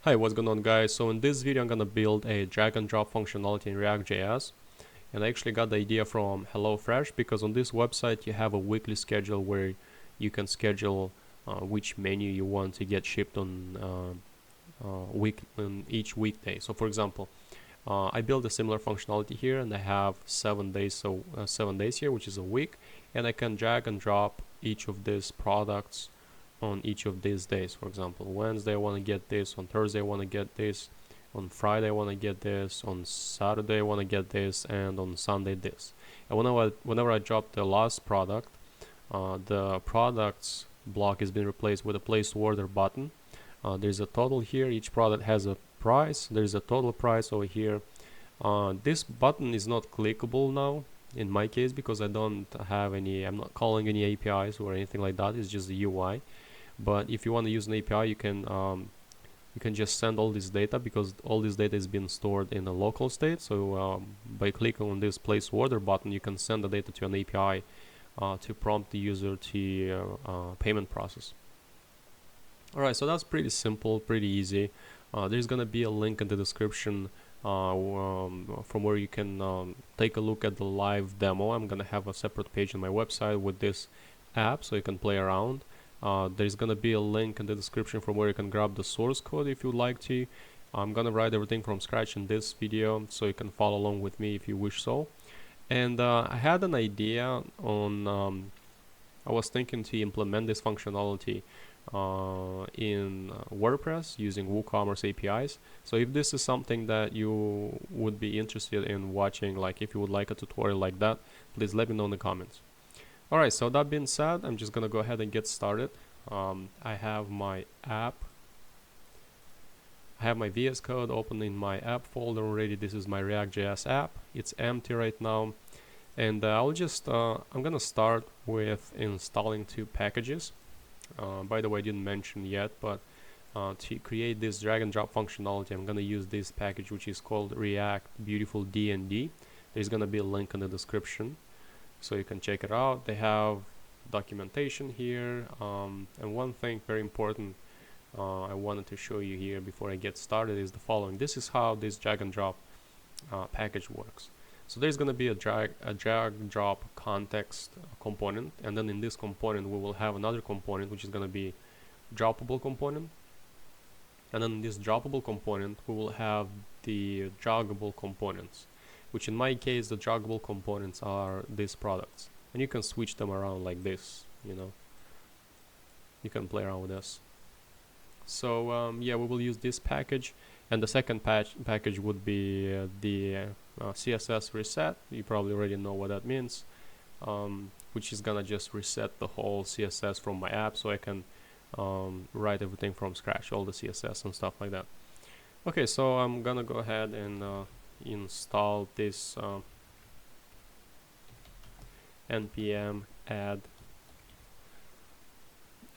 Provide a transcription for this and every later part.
Hi, what's going on, guys? So in this video I'm gonna build a drag and drop functionality in React.js, and I actually got the idea from HelloFresh because on this website you have a weekly schedule where you can schedule which menu you want to get shipped on each weekday. So for example, I built a similar functionality here, and I have 7 days, so 7 days here, which is a week, and I can drag and drop each of these products on each of these days. For example, Wednesday I want to get this, on Thursday I want to get this, on Friday I want to get this, on Saturday I want to get this, and on Sunday this. And whenever I drop the last product, the products block has been replaced with a place order button. There's a total here, each product has a price, there's a total price over here. This button is not clickable now in my case because I don't have any, I'm not calling any APIs or anything like that, it's just the UI. But if you want to use an API, you can just send all this data, because all this data is being stored in a local state. So by clicking on this place order button, you can send the data to an API to prompt the user to payment process. Alright, so that's pretty simple, pretty easy. There's gonna be a link in the description from where you can take a look at the live demo. I'm gonna have a separate page on my website with this app so you can play around. There's gonna be a link in the description from where you can grab the source code if you'd like to. I'm gonna write everything from scratch in this video, so you can follow along with me if you wish so. And I had an idea on, I was thinking to implement this functionality in WordPress using WooCommerce APIs. So if this is something that you would be interested in watching, like if you would like a tutorial like that, please let me know in the comments. Alright, so that being said, I'm just gonna go ahead and get started. I have my app. I have my VS Code open in my app folder already. This is my React.js app. It's empty right now. And I'm gonna start with installing 2 packages. By the way, I didn't mention yet, but to create this drag and drop functionality, I'm gonna use this package, which is called react-beautiful-dnd. There's gonna be a link in the description, so you can check it out. They have documentation here, and one thing very important I wanted to show you here before I get started is the following. This is how this drag and drop package works. So there's going to be a drag and drop context component, and then in this component we will have another component which is going to be droppable component, and then in this droppable component we will have the draggable components, which in my case the draggable components are these products, and you can switch them around like this, you can play around with this. So yeah, we will use this package, and the second package would be the Css Reset. You probably already know what that means, which is gonna just reset the whole CSS from my app, so I can write everything from scratch, all the CSS and stuff like that. Okay, so I'm gonna go ahead and install this npm add.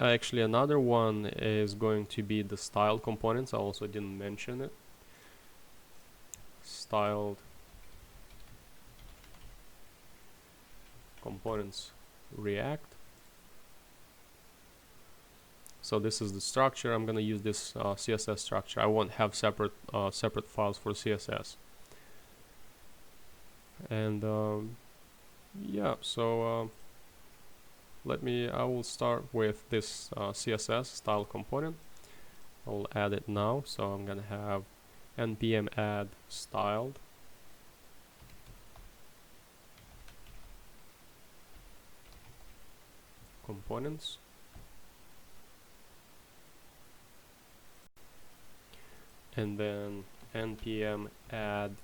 Actually, another one is going to be the style components. I also didn't mention it. Styled components React. So this is the structure. I'm gonna use this CSS structure. I won't have separate files for CSS. And yeah, so I will start with this CSS style component. I'll add it now. So I'm gonna have npm add styled components, and then npm add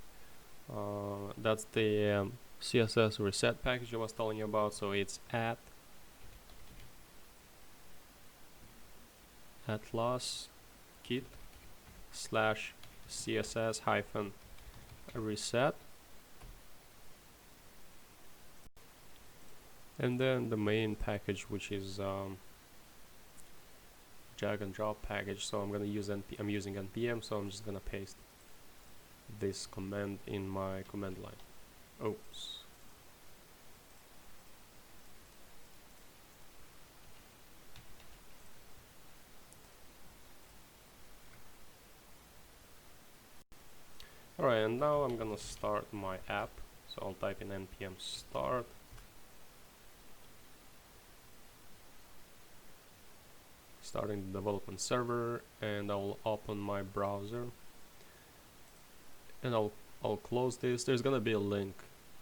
that's the CSS Reset package I was telling you about. So it's at atlas kit slash css hyphen reset, and then the main package, which is drag and drop package. So I'm I'm using npm, so I'm just gonna paste this command in my command line. Oops. Alright, and now I'm gonna start my app. So I'll type in npm start. Starting the development server, and I'll open my browser, and I'll close this. There's gonna be a link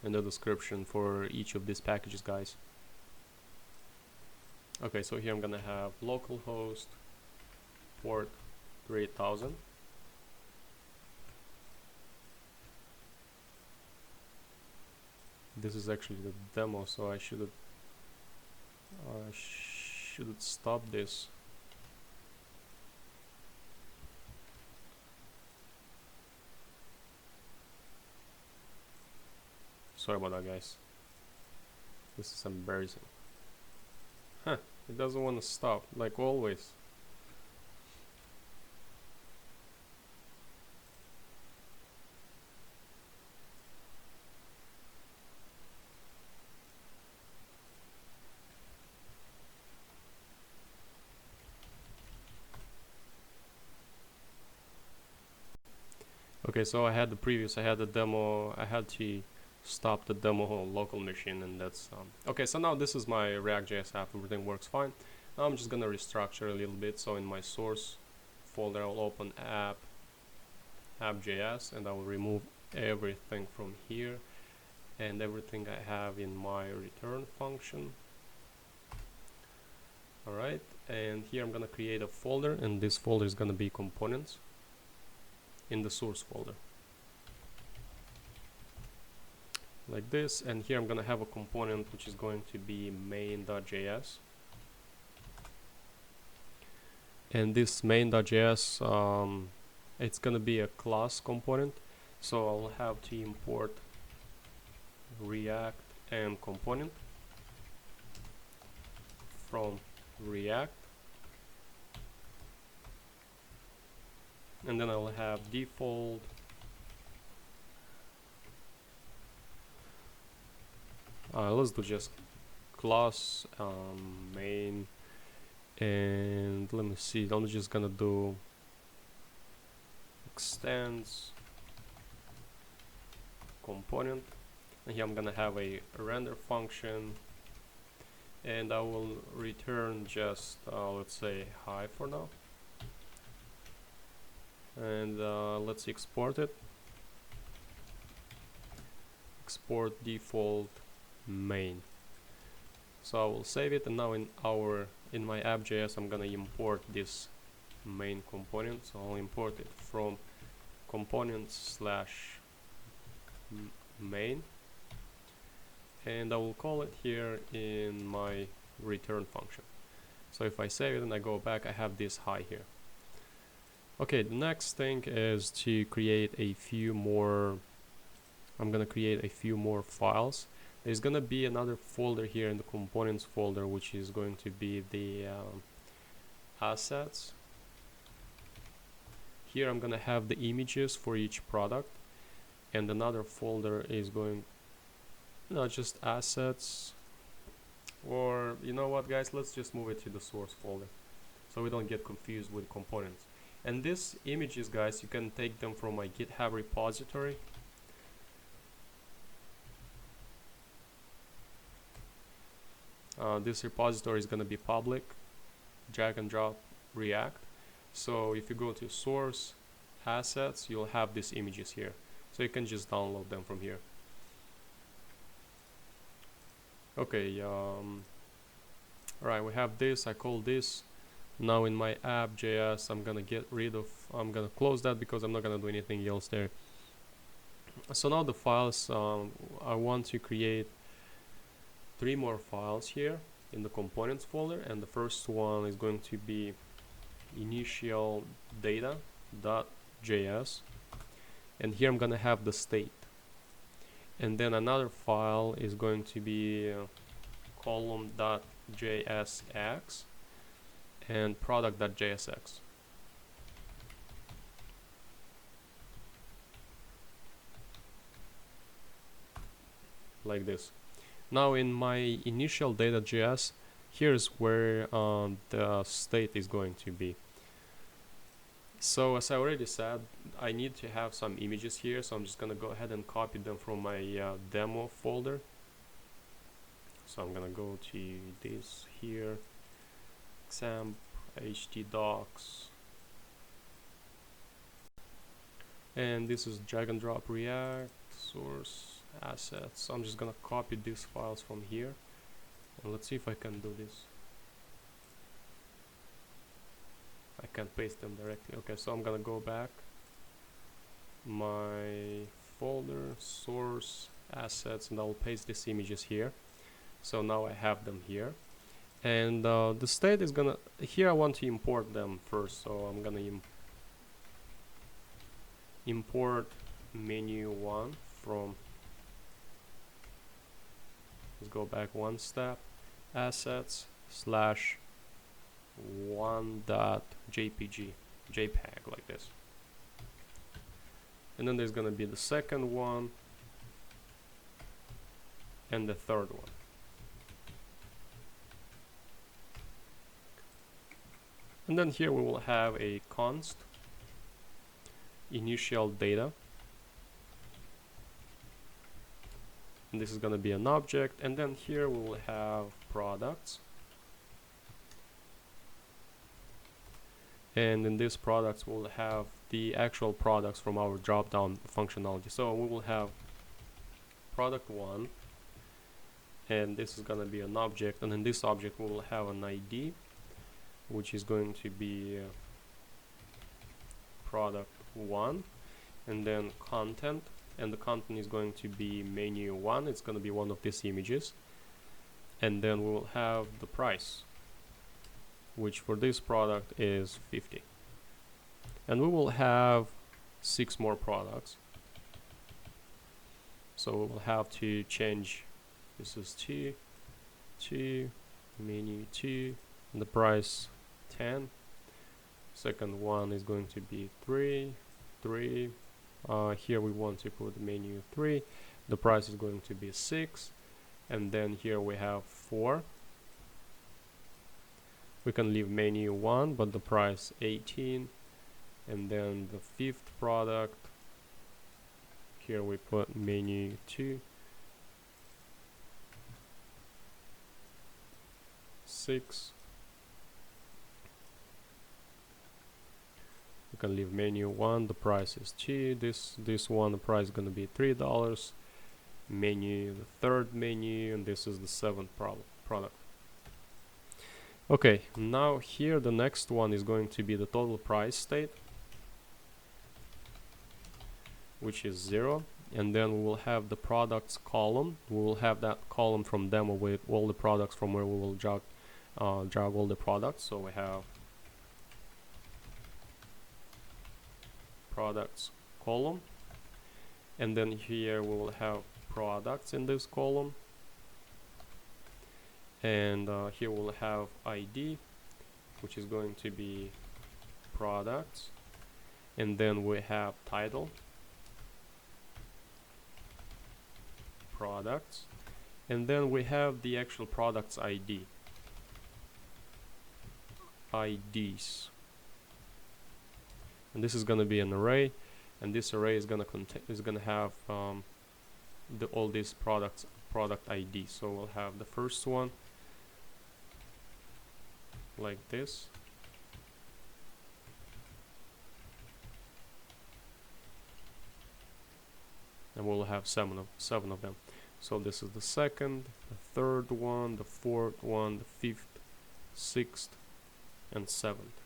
in the description for each of these packages, guys. Okay, so here I'm gonna have localhost port 3000. This is actually the demo, so I should stop this. Sorry about that, guys. This is embarrassing. Huh, it doesn't want to stop, like always. Okay, so I had the demo, I had to stop the demo local machine, and that's okay. So now this is my React.js app, everything works fine. Now I'm just gonna restructure a little bit. So in my source folder I'll open app.js, and I will remove everything from here and everything I have in my return function. Alright, and here I'm gonna create a folder, and this folder is gonna be components in the source folder, like this. And here I'm gonna have a component which is going to be main.js, and this main.js it's gonna be a class component, so I'll have to import react and component from React, and then I'll have default let's do just class main, and let me see, I'm just gonna do extends component, and here I'm gonna have a render function, and I will return just let's say hi for now, and let's export it. Export default main. So I will save it, and now in my app.js I'm gonna import this main component. So I'll import it from component/main, and I will call it here in my return function. So if I save it and I go back, I have this hi here. Okay, the next thing is to create a few more. I'm gonna create a few more files. There's gonna be another folder here in the components folder, which is going to be the assets. Here I'm gonna have the images for each product, and another folder is going, just assets. Or you know what, guys, let's just move it to the source folder so we don't get confused with components. And these images, guys, you can take them from my GitHub repository. This repository is going to be public, drag and drop React. So if you go to source assets, you'll have these images here, so you can just download them from here. Okay, alright, we have this. I call this. Now in my app.js I'm gonna close that because I'm not gonna do anything else there. So now the files, I want to create 3 more files here in the components folder, and the first one is going to be initial data.js, and here I'm gonna have the state, and then another file is going to be column.jsx and product.jsx. Like this. Now in my initial So as I already said, I need to have some images here, so I'm just gonna go ahead and copy them from my demo folder. So I'm gonna go to this here, XAMPP, htdocs, and this is drag and drop React source assets. So I'm just gonna copy these files from here, and let's see if I can do this. I can't paste them directly. Okay, so I'm gonna go back my folder, source, assets, and I'll paste these images here. So now I have them here, and the state is gonna, here I want to import them first, so I'm gonna import menu1 from, let's go back one step, assets slash one.jpg, JPEG, like this. And then there's gonna be the second one and the third one. And then here we will have a const initial data, and this is gonna be an object. And then here we will have products, and in these products we'll have the actual products from our drop down functionality. So we will have product 1, and this is gonna be an object, and in this object we will have an ID, which is going to be product 1, and then content, and the content is going to be menu1. It's going to be one of these images, and then we will have the price, which for this product is 50, and we will have 6 more products. So we will have to change, this is 2, menu 2, and the price 10. Second one is going to be 3. Here we want to put menu 3. The price is going to be 6. And then here we have 4. We can leave menu 1, but the price 18. And then the 5th product, here we put menu 2. 6. You can leave menu 1, the price is 2. This one, the price is gonna be $3. Menu, the third menu, and this is the 7th product. Okay, now here the next one is going to be the total price state, which is 0. And then we will have the products column. We will have that column from demo with all the products from where we will drag all the products. So we have products column, and then here we will have products in this column, and here we'll have ID, which is going to be products, and then we have title, products, and then we have the actual products IDs, and this is going to be an array, and this array is going to have all these product IDs. So we'll have the first one like this, and we'll have seven of them. So this is the second, the third one, the fourth one, the 5th, 6th, and 7th.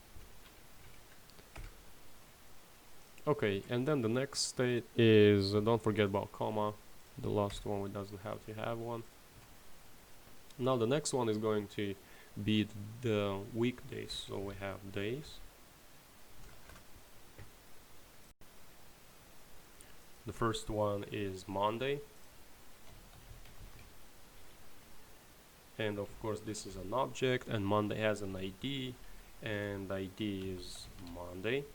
Okay, and then the next state is, don't forget about comma, the last one, we doesn't have to have one. Now the next one is going to be the weekdays. So we have days. The first one is Monday, and of course this is an object, and Monday has an ID, and ID is Monday.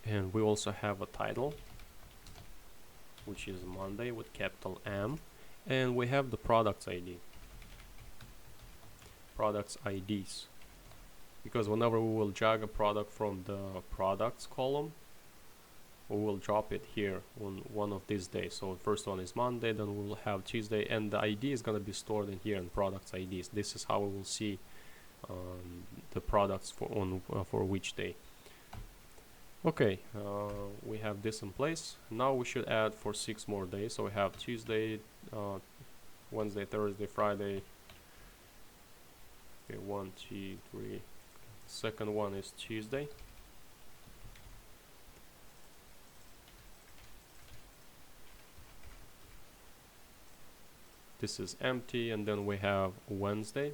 And we also have a title, which is Monday with capital M, and we have the products ID, products IDs, because whenever we will drag a product from the products column, we will drop it here on one of these days. So the first one is Monday, then we will have Tuesday, and the ID is going to be stored in here in products IDs. This is how we will see the products for which day. Okay, we have this in place. Now we should add for 6 more days. So we have Tuesday, Wednesday, Thursday, Friday. Okay, 1, 2, 3. Second one is Tuesday. This is empty, and then we have Wednesday.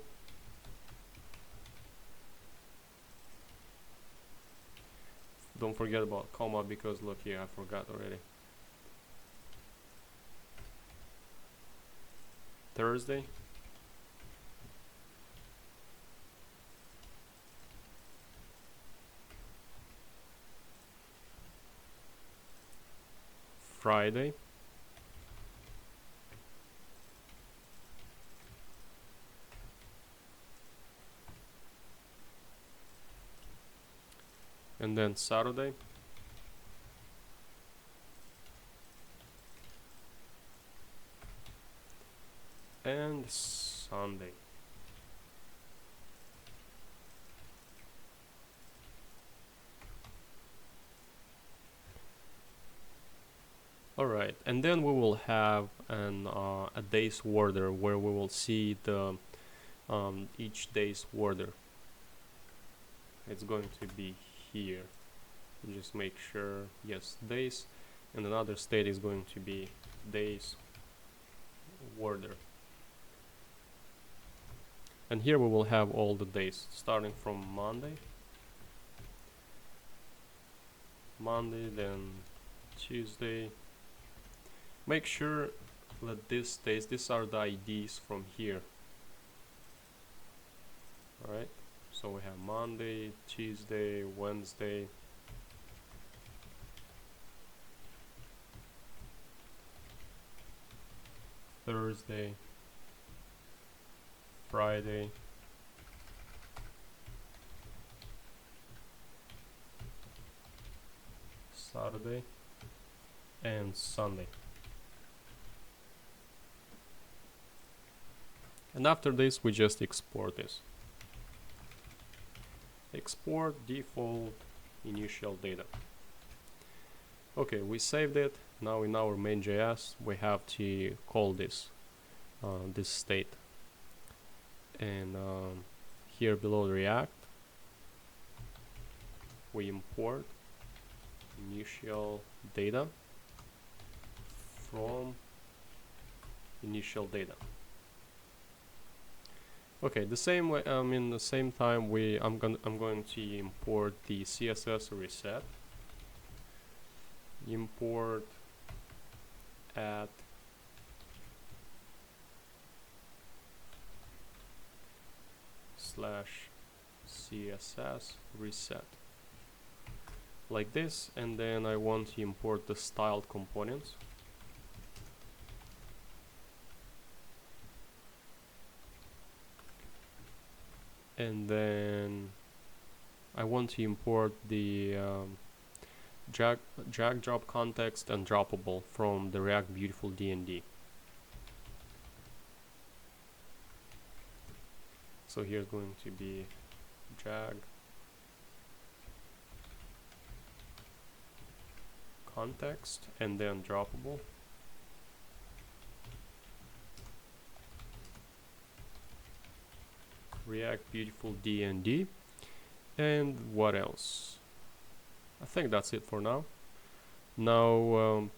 Don't forget about comma, because look here, I forgot already. Thursday. Friday. And then Saturday. And Sunday. Alright, and then we will have a day's order where we will see the each day's order. It's going to be here. Just make sure, yes, days, and another state is going to be days order. And here we will have all the days starting from Monday, then Tuesday. Make sure that these days, these are the IDs from here. Alright, so we have Monday, Tuesday, Wednesday, Thursday, Friday, Saturday, and Sunday. And after this, we just export this. Export default initial data. Okay, we saved it. Now in our main.js, we have to call this this state. And here below React, we import initial data from initial data. Okay, the same way. In the same time, I'm going to import the CSS Reset. Import add /CSS Reset, like this, and then I want to import the styled components. And then I want to import the drag drop context and droppable from the react-beautiful-dnd. So here's going to be drag context and then droppable. React-beautiful-dnd. And what else? I think that's it for now. Now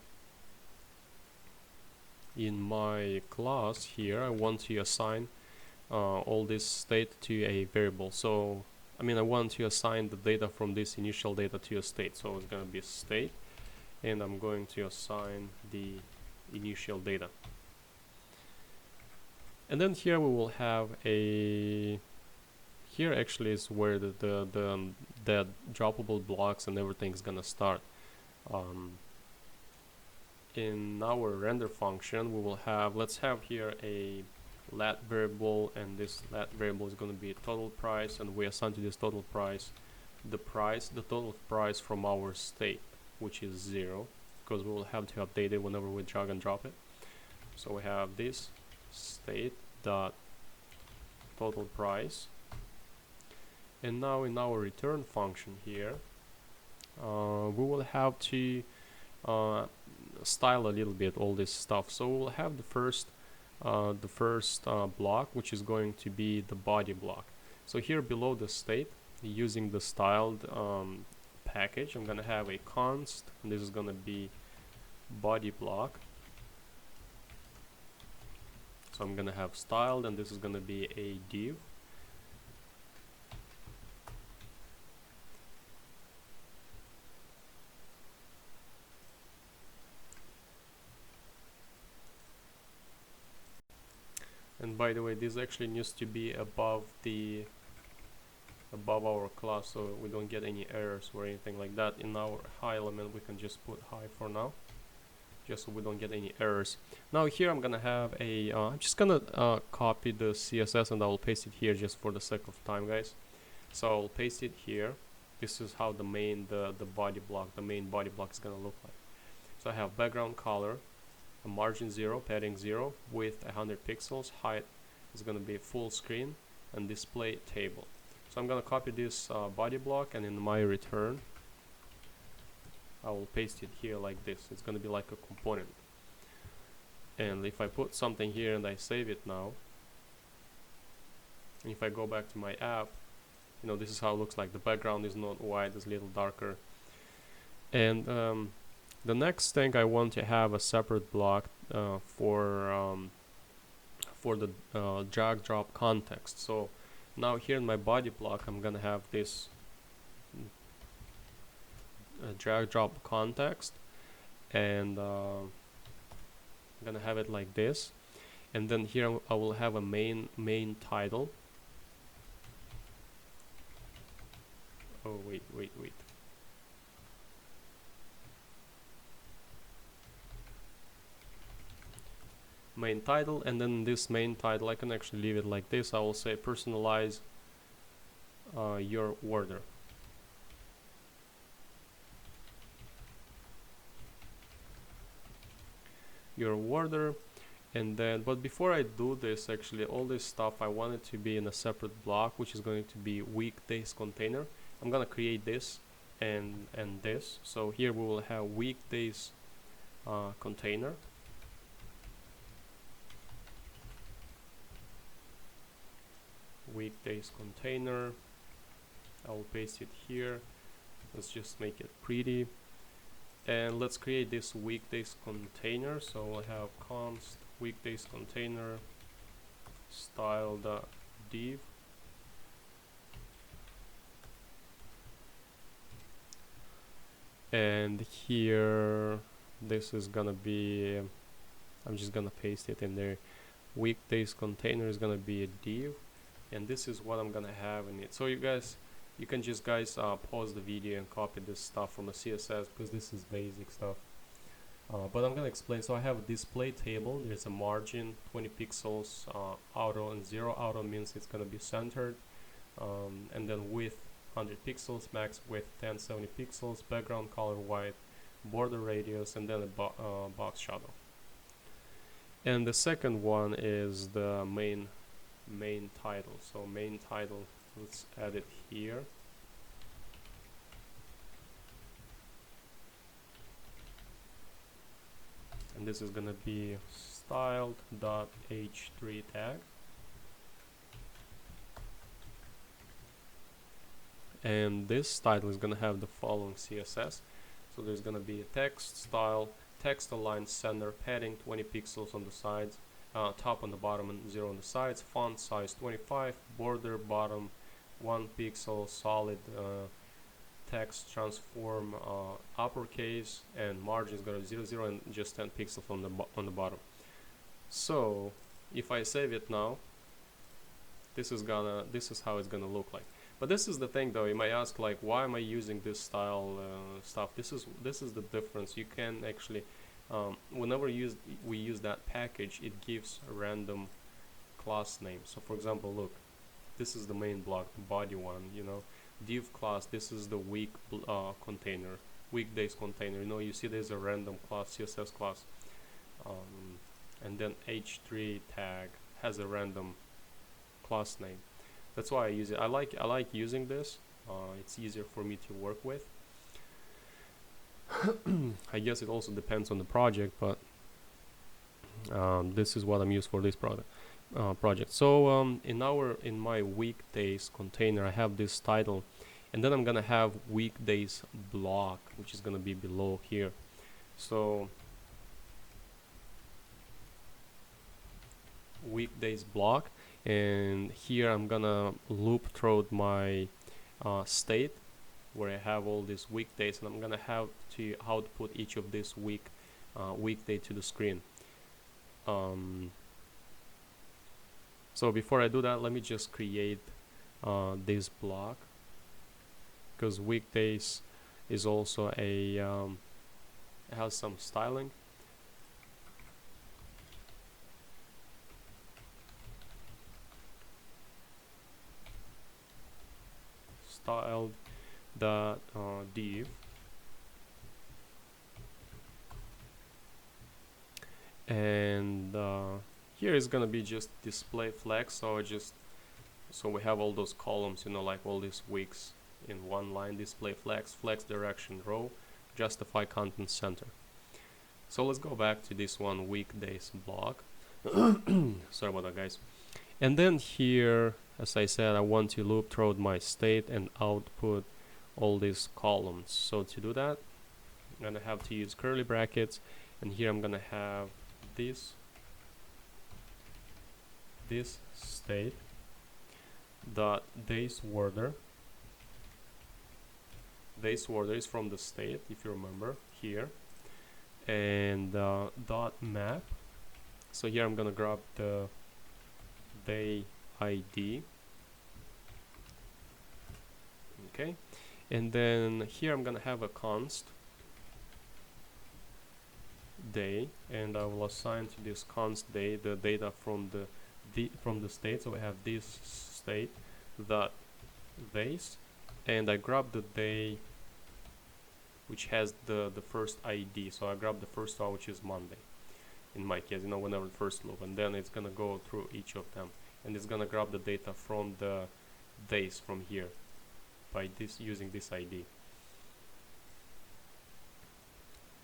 in my class here, I want to assign all this state to a variable. So I want to assign the data from this initial data to a state. So it's going to be state, and I'm going to assign the initial data. And then here we will have a, here actually is where the droppable blocks and everything is gonna start. In our render function, we will have, let's have here a let variable, and this let variable is going to be total price, and we assign to this total price the total price from our state, which is 0, because we will have to update it whenever we drag and drop it. So we have this state dot total price, and now in our return function here we will have to style a little bit all this stuff. So we'll have the first block, which is going to be the body block. So here below the state, using the styled package, I'm gonna have a const, and this is gonna be body block. So I'm gonna have styled, and this is gonna be a div. And by the way, this actually needs to be above our class, so we don't get any errors or anything like that. In our high element, we can just put high for now, just so we don't get any errors. Now here I'm gonna have a I'm just gonna copy the CSS, and I will paste it here just for the sake of time, guys. So I'll paste it here. This is how the main body block is gonna look like. So I have background color, a margin 0, padding 0, width 100 pixels, height is gonna be full screen, and display table. So I'm gonna copy this body block, and in my return I will paste it here like this. It's gonna be like a component. And if I put something here and I save it now, and if I go back to my app, you know, this is how it looks like. The background is not white, it's a little darker. And the next thing, I want to have a separate block for the drag drop context. So now here in my body block, I'm gonna have this drag drop context, and I'm gonna have it like this. And then here I will have a main title. Oh wait. Main title, and then this main title I can actually leave it like this. I will say personalize your order. Your order. And then, but before I do this, actually all this stuff I want it to be in a separate block, which is going to be Weekdays Container. I'm gonna create this and this. So here we will have Weekdays Container. Weekdays Container. I will paste it here. Let's just make it pretty. And let's create this Weekdays Container. So we'll have const Weekdays Container style.div. And here this is gonna be, I'm just gonna paste it in there. Weekdays Container is gonna be a div, and this is what I'm gonna have in it. So you can just pause the video and copy this stuff from a CSS, because this is basic stuff. But I'm gonna explain. So I have a display table. There's a margin 20 pixels, auto and 0. Auto means it's gonna be centered, and then width 100 pixels, max width 1070 pixels, background color white, border radius, and then a box shadow. And the second one is the main title. So main title, let's add it here. And this is gonna be styled.h3 tag. And this title is gonna have the following CSS. So there's gonna be a text style, text align center, padding 20 pixels on the sides, top on the bottom and 0 on the sides, font size 25, border bottom 1 pixel, solid text transform uppercase, and margin is gonna be 0, 0, and just 10 pixels on the bottom. So if I save it now, this is how it's gonna look like. But this is the thing though, you might ask, like, why am I using this style stuff? This is the difference. You can actually whenever we use that package, it gives a random class name. So for example, look, this is the main block, the body one, you know, div class, this is the week container, weekdays container, you know, you see there's a random class, CSS class, and then h3 tag has a random class name. That's why I use it. I like using this. It's easier for me to work with. I guess it also depends on the project, but this is what I'm used for this project. So in my weekdays container, I have this title, and then I'm gonna have weekdays block, which is gonna be below here. So weekdays block, and here I'm gonna loop through my state where I have all these weekdays, and I'm gonna have to output each of this weekday to the screen. So before I do that, let me just create this block, because weekdays is also a has some styling. Styled the div, and here is gonna be just display flex. So so we have all those columns, you know, like all these weeks in one line. Display flex, flex direction row, justify content center. So let's go back to this one, weekdays block. Sorry about that, guys. And then here, as I said, I want to loop through my state and output all these columns. So to do that, I'm gonna have to use curly brackets, and here I'm gonna have this state dot days order. Days order is from the state, if you remember here, and dot map. So here I'm gonna grab the day ID. Okay, and then here I'm gonna have a const day, and I will assign to this const day the data from the state. So I have this state dot days, and I grab the day which has the first ID. So I grab the first one, which is Monday in my case, you know, whenever the first loop, and then it's gonna go through each of them, and it's gonna grab the data from the days from here by using this ID.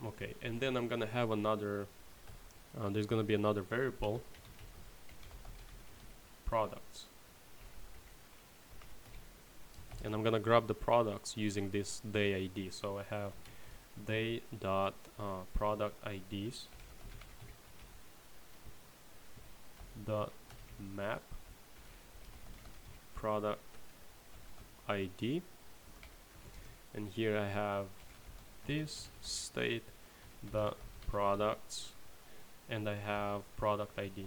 Okay, and then I'm gonna have another there's gonna be another variable, products, and I'm gonna grab the products using this day ID. So I have day dot product IDs dot map product ID, and here I have this state dot products, and I have product ID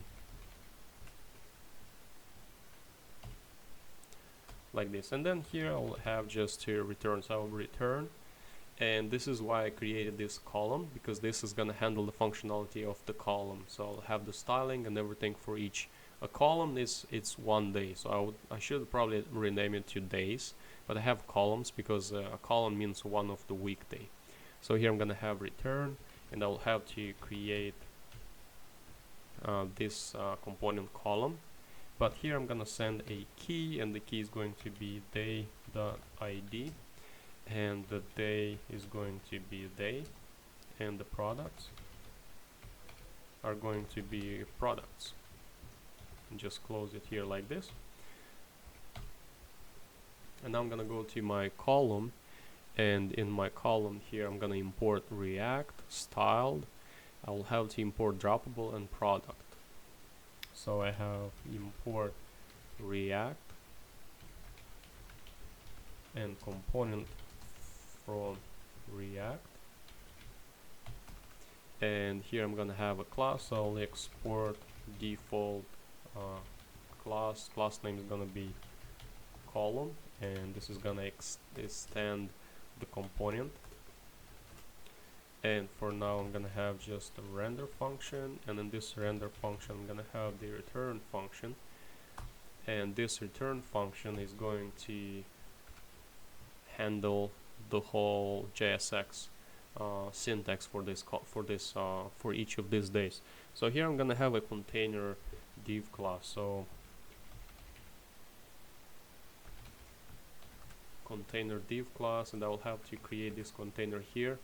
like this. And then here I'll have just to return. So I will return, and this is why I created this column, because this is going to handle the functionality of the column. So I'll have the styling and everything for each. A column it's one day, so I should probably rename it to days, but I have columns because a column means one of the weekday. So here I'm gonna have return, and I'll have to create this component column. But here I'm gonna send a key, and the key is going to be day.id, and the day is going to be day, and the products are going to be products. And just close it here like this. And now I'm gonna go to my column, and in my column here I'm gonna import React styled. I will have to import droppable and product. So I have import React and component from React, and here I'm gonna have a class. So I'll export default class name is gonna be column, and this is gonna extend the component. And for now I'm gonna have just a render function, and in this render function I'm gonna have the return function, and this return function is going to handle the whole JSX syntax for this for each of these days. So here I'm gonna have a container div class. So container div class, and I will have to create this container here.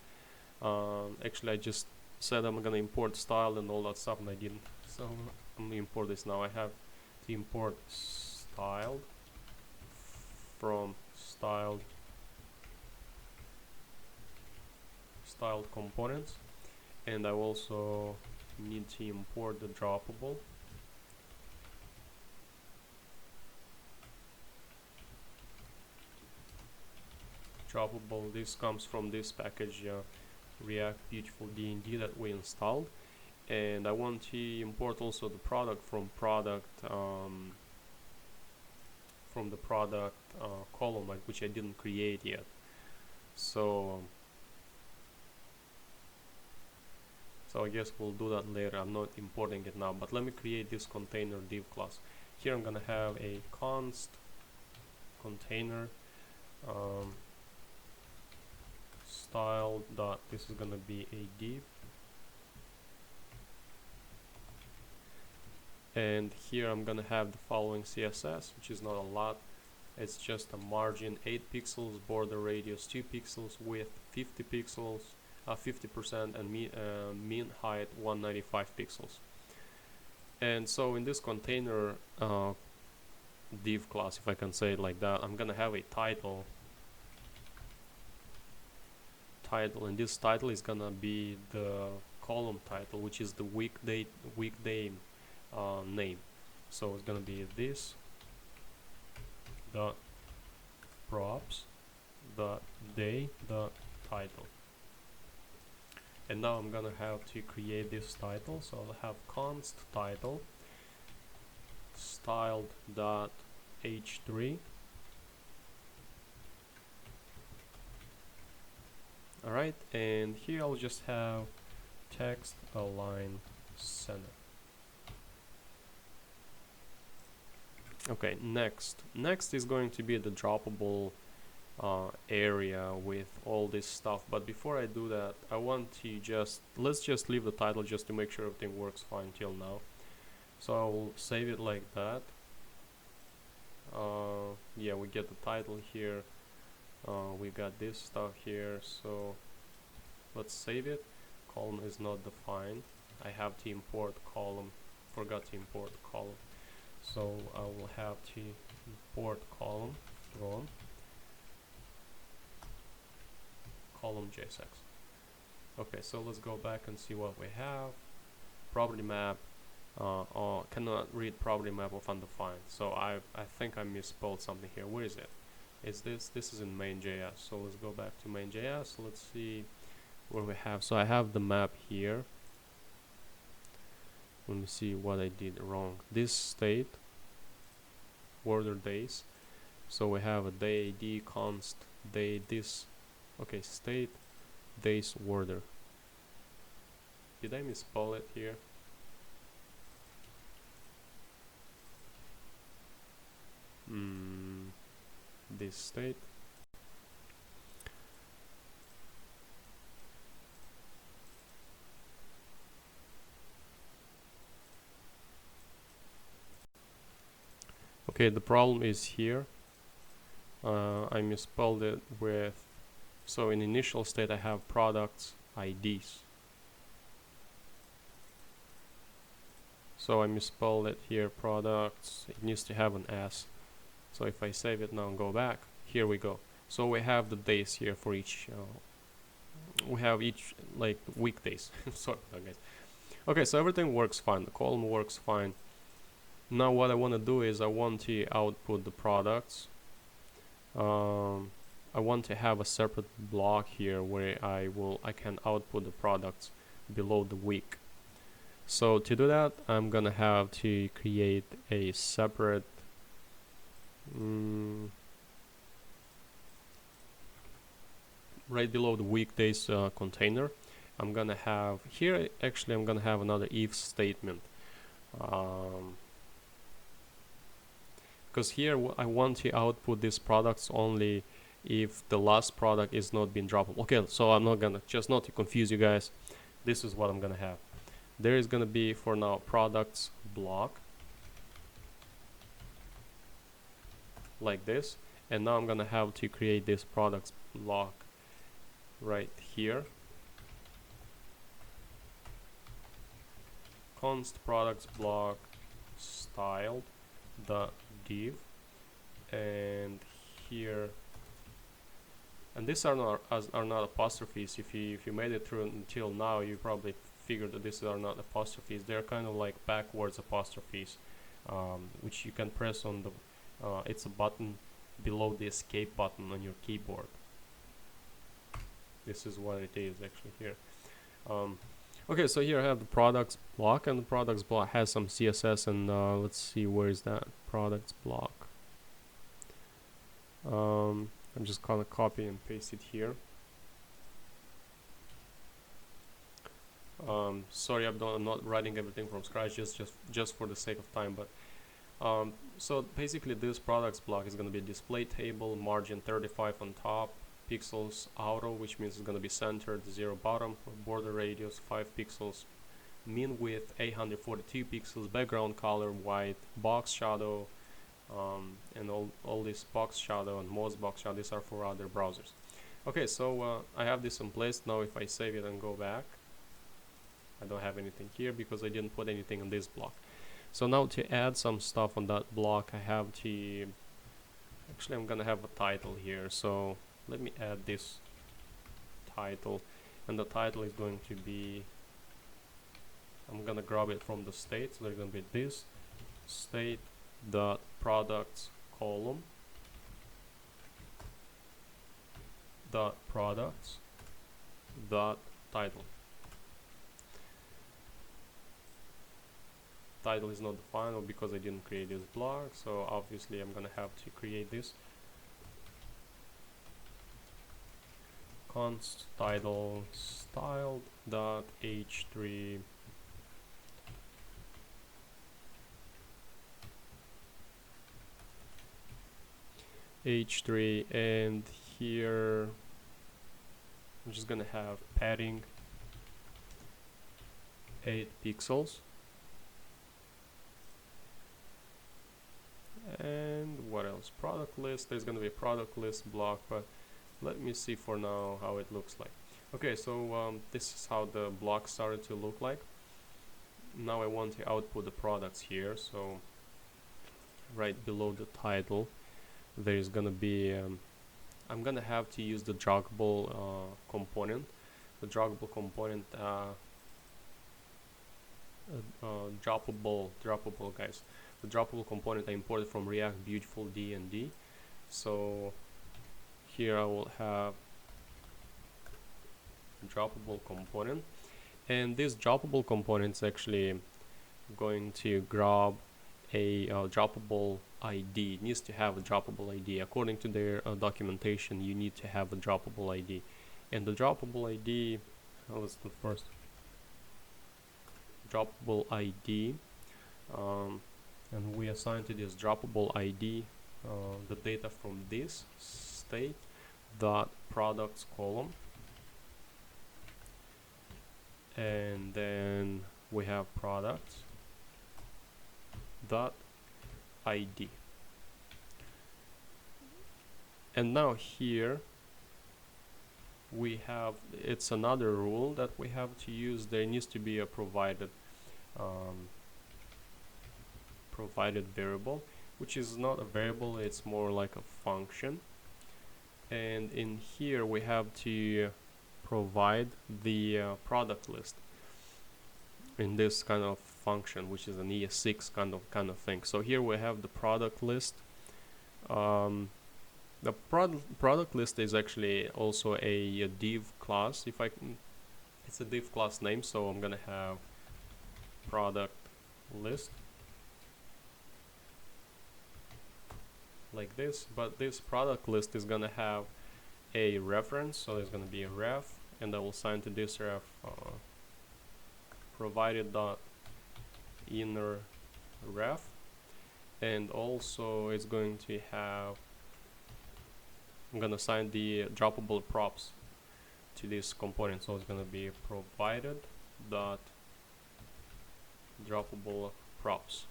Actually I just said I'm gonna import style and all that stuff, and I didn't, so I'm gonna import this now. I have to import styled from styled components, and I also need to import the droppable. This comes from this package react-beautiful-dnd that we installed, and I want to import also the product from the product column, which I didn't create yet. So I guess we'll do that later. I'm not importing it now, but let me create this container div class. Here I'm gonna have a const container style dot, this is gonna be a div, and here I'm gonna have the following CSS, which is not a lot. It's just a margin 8 pixels, border radius 2 pixels, width 50 pixels, 50%, and mean height 195 pixels. And so in this container div class, if I can say it like that, I'm gonna have a title, and this title is gonna be the column title, which is the weekday name. So it's gonna be this dot props dot day dot title. And now I'm gonna have to create this title, so I'll have const title styled dot h3. Alright, and here I'll just have text align center. Okay, next is going to be the droppable area with all this stuff, but before I do that, I want to let's just leave the title just to make sure everything works fine till now. So I will save it like that. Yeah, we get the title here, we got this stuff here, so let's save it. Column is not defined. I have to import column, forgot to import column, so I will have to import column from column JSX. Okay, so let's go back and see what we have. Property map, cannot read property map of undefined. So I think I misspelled something here. Where is it? Is this is in main.js. So let's go back to main.js. Let's see where we have. So I have the map here. Let me see what I did wrong. This state order days. So we have a day ID const day this. Okay, state days order. Did I misspell it here? This state. Okay, the problem is here. I misspelled it with, so in initial state I have products IDs. So I misspelled it here, products, it needs to have an S. So if I save it now and go back, here we go. So we have the days here for each, we have each like weekdays. Sorry guys. Okay, so everything works fine, the column works fine. Now what I want to do is I want to output the products. I want to have a separate block here where I can output the products below the week. So to do that, I'm gonna have to create a separate right below the weekdays container, I'm gonna have here, actually I'm gonna have another if statement, because here I want to output these products only if the last product is not being droppable. Okay, so I'm not gonna, just not to confuse you guys, this is what I'm gonna have. There is gonna be for now products block like this, and now I'm gonna have to create this products block right here. Const products block styled the div, and here, and these are not apostrophes. If you made it through until now, you probably figured that these are not apostrophes. They're kind of like backwards apostrophes, which you can press on the it's a button below the escape button on your keyboard. This is what it is actually here. Okay, so here I have the products block, and the products block has some CSS, and let's see, where is that products block. I'm just gonna copy and paste it here. Sorry, I'm not writing everything from scratch, just for the sake of time. But so basically, this products block is going to be display table, margin 35 on top, pixels auto, which means it's going to be centered, 0 bottom, border radius 5 pixels, mean width 842 pixels, background color white, box shadow, and all this box shadow and most box shadow, these are for other browsers. Okay, so I have this in place. Now if I save it and go back, I don't have anything here because I didn't put anything on this block. So now to add some stuff on that block, I have to, actually I'm gonna have a title here, so let me add this title, and the title is going to be, I'm gonna grab it from the state, so there's gonna be this state dot products column dot products dot title. Title is not the final because I didn't create this block, so obviously I'm gonna have to create this. Const title styled dot h3 and here I'm just gonna have padding 8 pixels. And what else? Product list. There's gonna be a product list block, but let me see for now how it looks like. Okay, so this is how the block started to look like. Now I want to output the products here, so right below the title there's gonna be I'm gonna have to use the joggable component. The joggable component, droppable guys. The droppable component I imported from react-beautiful-dnd. So here I will have a droppable component, and this droppable component is actually going to grab a droppable ID. It needs to have a droppable ID. According to their documentation, you need to have a droppable ID, and the droppable ID, let's do first droppable ID, and we assign to this droppable ID the data from this state dot products column, and then we have products dot ID. And now here we have, it's another rule that we have to use. There needs to be a provided variable, which is not a variable, it's more like a function. And in here we have to provide the product list in this kind of function, which is an ES6 kind of thing. So here we have the product list. The product list is actually also a div class. It's a div class name, so I'm gonna have product list like this, but this product list is gonna have a reference, so there's gonna be a ref, and I will assign to this ref provided dot inner ref, and also it's going to have, I'm gonna assign the droppable props to this component, so it's gonna be provided dot droppable props.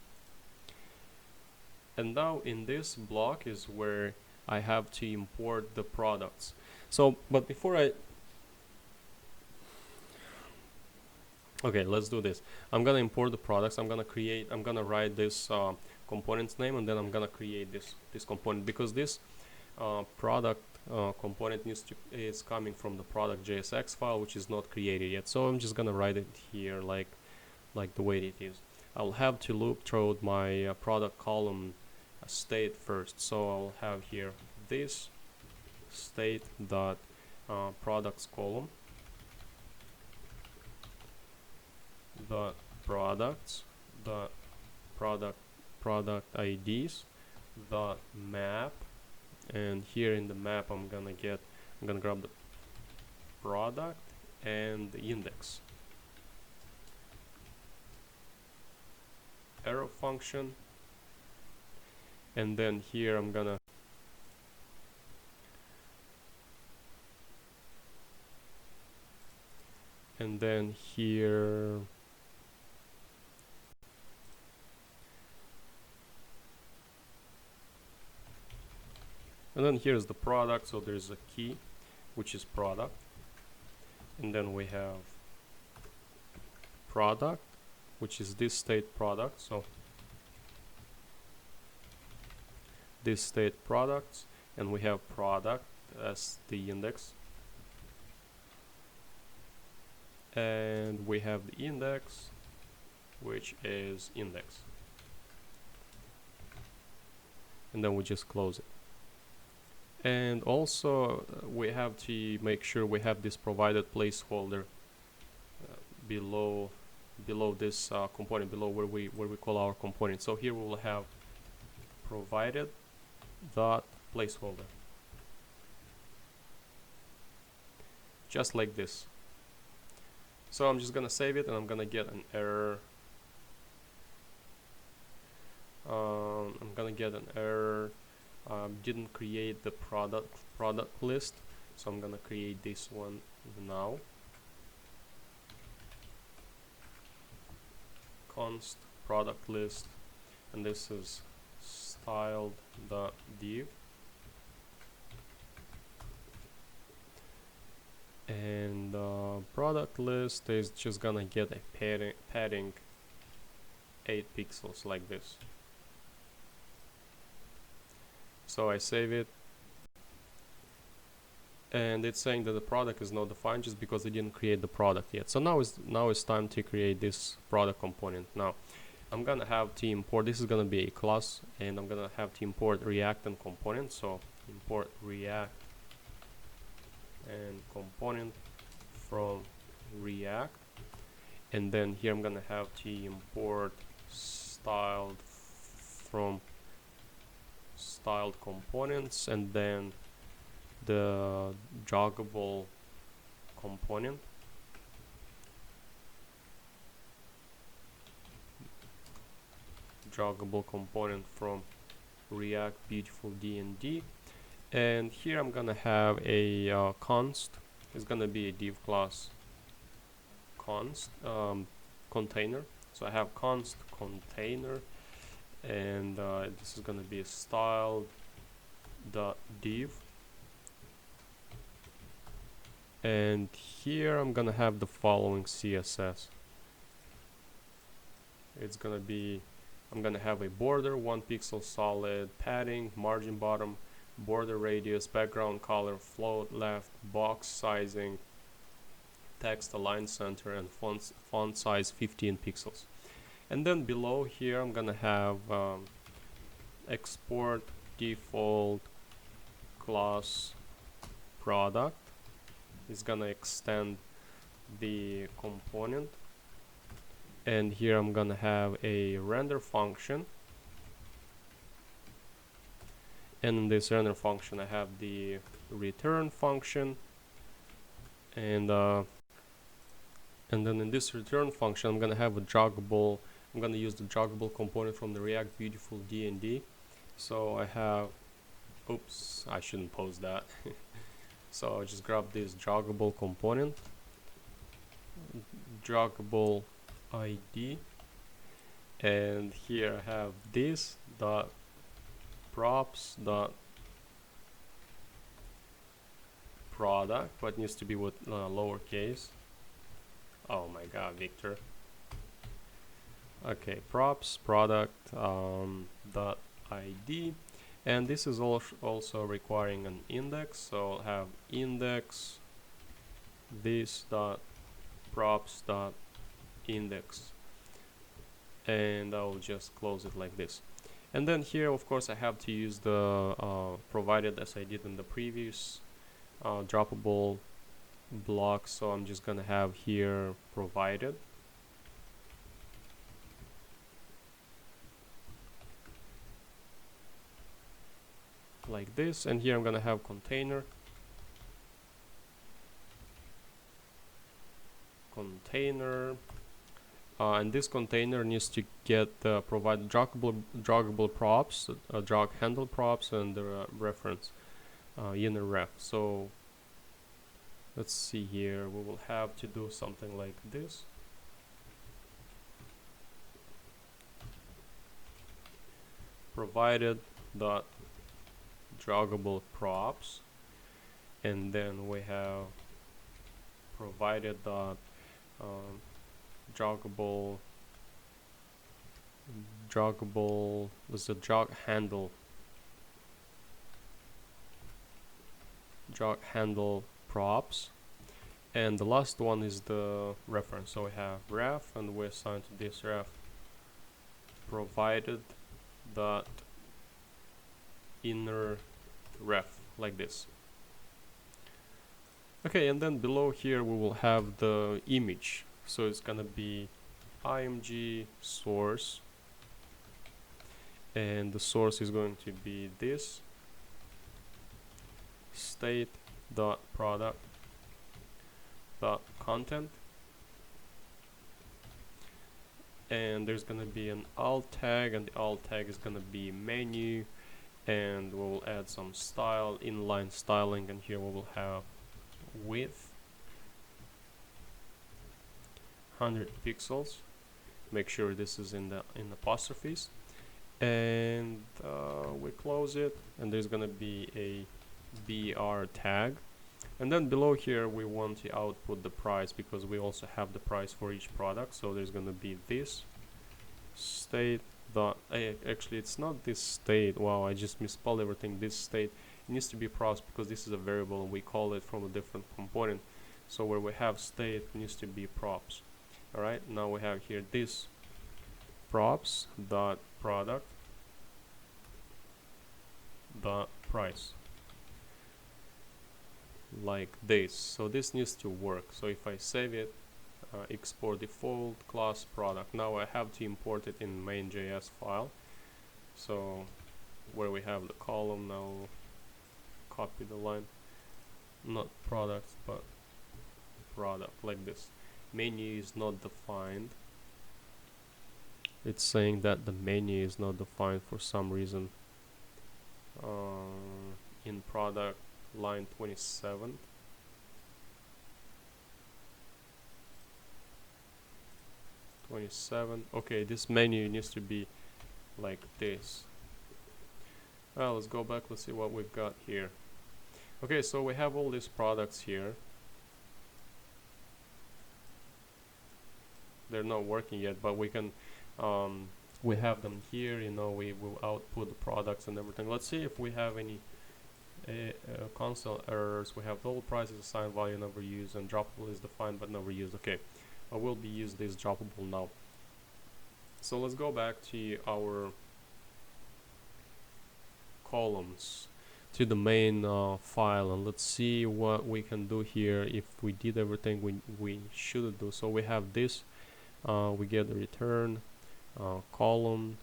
And now in this block is where I have to import the products. So, but before okay, let's do this. I'm gonna import the products. I'm gonna write this component's name, and then I'm gonna create this component, because this product component is coming from the product.jsx file, which is not created yet. So I'm just gonna write it here like the way it is. I'll have to loop through my product column state first. So I'll have here this state dot products column dot products dot product IDs dot map, and here in the map I'm gonna grab the product and the index, arrow function, and then here I'm gonna and then here and then here's the product, so there's a key which is product, and then we have product, which is this state product, so this state products, and we have product as the index, and we have the index, which is index, and then we just close it. And also we have to make sure we have this provided placeholder below this component, below where we call our component. So here we will have provided dot placeholder, just like this. So I'm just gonna save it, and I'm gonna get an error. Didn't create the product list, so I'm gonna create this one now. Const product list, and this is styled.div, and product list is just gonna get a padding 8 pixels like this. So I save it, and it's saying that the product is not defined just because I didn't create the product yet. So now it's time to create this product component. Now I'm gonna have to import, this is gonna be a class, and I'm gonna have to import React and component. So import React and component from React, and then here I'm gonna have to import styled from styled components, and then the joggable component, from react-beautiful-dnd, and here I'm gonna have a const. It's gonna be a div class const container. So I have const container, and this is gonna be a styled.div, and here I'm gonna have the following CSS. It's gonna be, I'm gonna have a border 1 pixel solid, padding, margin bottom, border radius, background color, float left, box sizing, text align center, and font size 15 pixels. And then below here I'm gonna have export default class product. It's gonna extend the component, and here I'm gonna have a render function, and in this render function I have the return function, and then in this return function I'm gonna have a joggable. I'm gonna use the joggable component from the react-beautiful-dnd. So I have, oops, I shouldn't post that. So I just grab this joggable component, joggable ID, and here I have this dot props dot product, but needs to be with lowercase. Oh my god, Victor. Okay, props product dot ID, and this is also requiring an index, so I'll have index this dot props dot index, and I'll just close it like this. And then here of course I have to use the provided, as I did in the previous droppable block. So I'm just gonna have here provided, like this, and here I'm gonna have container, and this container needs to get provide joggable props, jog handle props, and the reference inner ref. So let's see here, we will have to do something like this. Provided dot joggable props, and then we have provided dot joggable was the jog handle props, and the last one is the reference. So we have ref, and we assign to this ref provided dot inner ref, like this. Okay, and then below here we will have the image. So it's gonna be img source, and the source is going to be this state dot product dot content, and there's gonna be an alt tag, and the alt tag is gonna be menu, and we'll add some style, inline styling, and here we will have width 100 pixels. Make sure this is in apostrophes, and we close it, and there's gonna be a br tag, and then below here we want to output the price, because we also have the price for each product. So there's gonna be this state dot actually it's not this state, wow, I just misspelled everything. This state, it needs to be props, because this is a variable and we call it from a different component. So where we have state, it needs to be props. Alright, now we have here this props dot product dot price, like this. So this needs to work. So if I save it, export default class product, now I have to import it in main.js file. So where we have the column, now copy the line, not products but product, like this. Menu is not defined. It's saying that the menu is not defined for some reason. In product line 27, okay, this menu needs to be like this. Well, let's go back, let's see what we've got here. Okay, so we have all these products here. They're not working yet, but we can we have them here, you know, we will output the products and everything. Let's see if we have any console errors. We have total price is assigned, value never used, and droppable is defined but never used. Okay, I will be use this droppable now. So let's go back to our columns, to the main file, and let's see what we can do here if we did everything we should do. So we have this, we get the return column.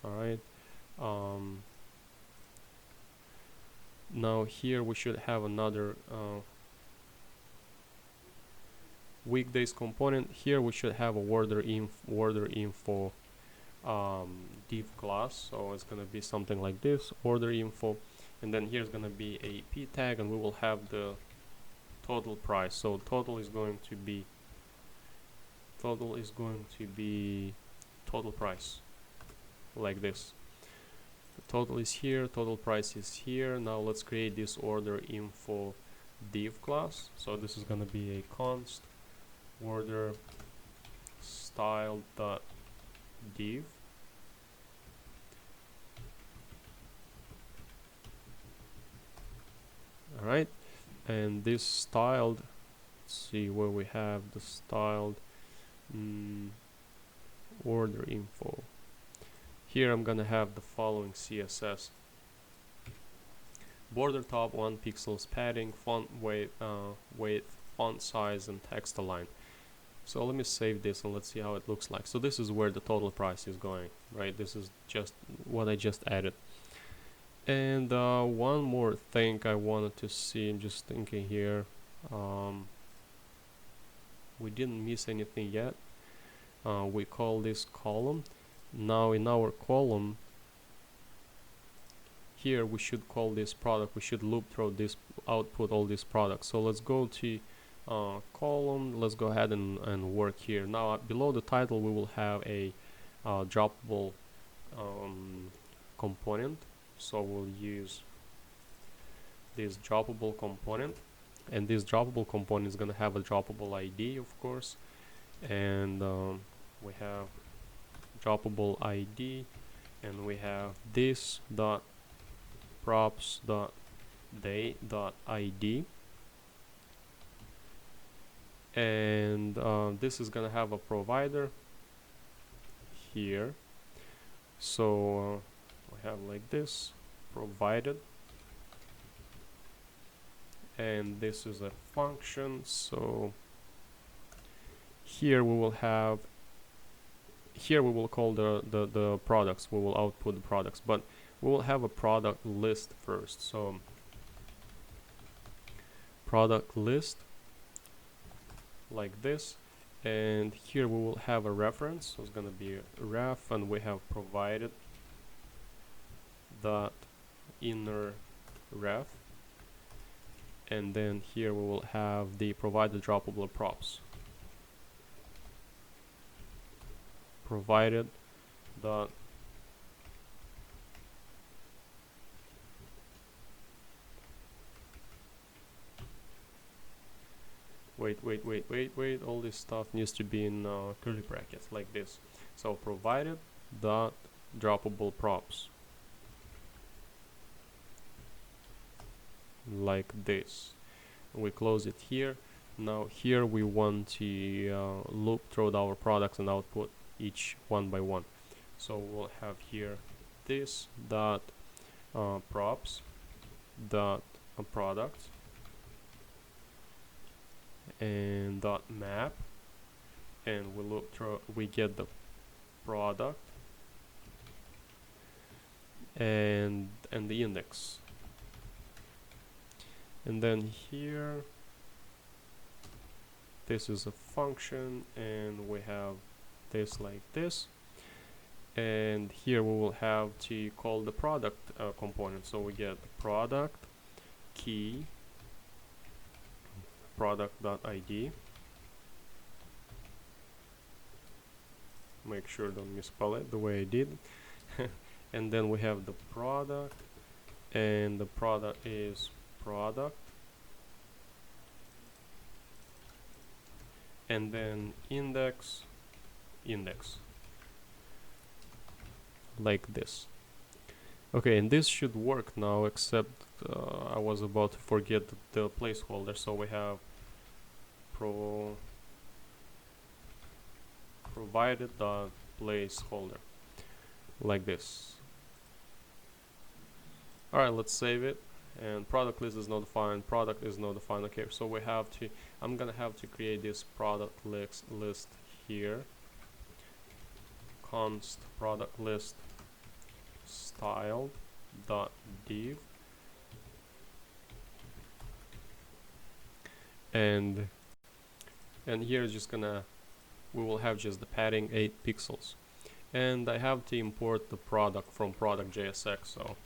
Alright, now here we should have another Weekdays component. Here we should have a order info div class, so it's gonna be something like this, order info, and then here's gonna be a p tag, and we will have the total price. So total is going to be total price, like this. The total is here, total price is here. Now let's create this order info div class. So this is gonna be a const order style dot div. All right, and this styled, let's see where we have the styled order info. Here I'm gonna have the following CSS: border top 1 pixels, padding, font weight, font size, and text align. So let me save this and let's see how it looks like. So this is where the total price is going, right? This is just what I just added. And one more thing I wanted to see, I'm just thinking here, we didn't miss anything yet. We call this column. Now in our column here we should call this product. We should loop through this output all these products. So let's go to column, let's go ahead and work here. Now below the title we will have a droppable component, so we'll use this droppable component, and this droppable component is going to have a droppable ID, of course, and we have droppable ID, and we have this dot props dot day dot ID, and this is gonna have a provider here. So we have like this provided, and this is a function. So here we will have, here we will call the products, we will output the products, but we will have a product list first. So product list like this, and here we will have a reference, so it's gonna be ref, and we have provided dot inner ref, and then here we will have the provided droppable props, provided dot wait, all this stuff needs to be in curly brackets like this. So provided dot droppable props like this. We close it here. Now here we want to loop through our products and output each one by one. So we'll have here this dot props dot products and dot map, and we look through, we get the product and the index, and then here this is a function, and we have this like this, and here we will have to call the product component. So we get the product key product.id, make sure don't misspell it the way I did, and then we have the product, and the product is product, and then index like this. Okay, and this should work now, except I was about to forget the placeholder. So we have provided the placeholder like this. Alright, let's save it. And product list is not defined, product is not defined. Okay, so we have to, I'm gonna have to create this product list here, const product list style dot div, and and here is just gonna, we will have just the padding 8 pixels, and I have to import the product from product.jsx. So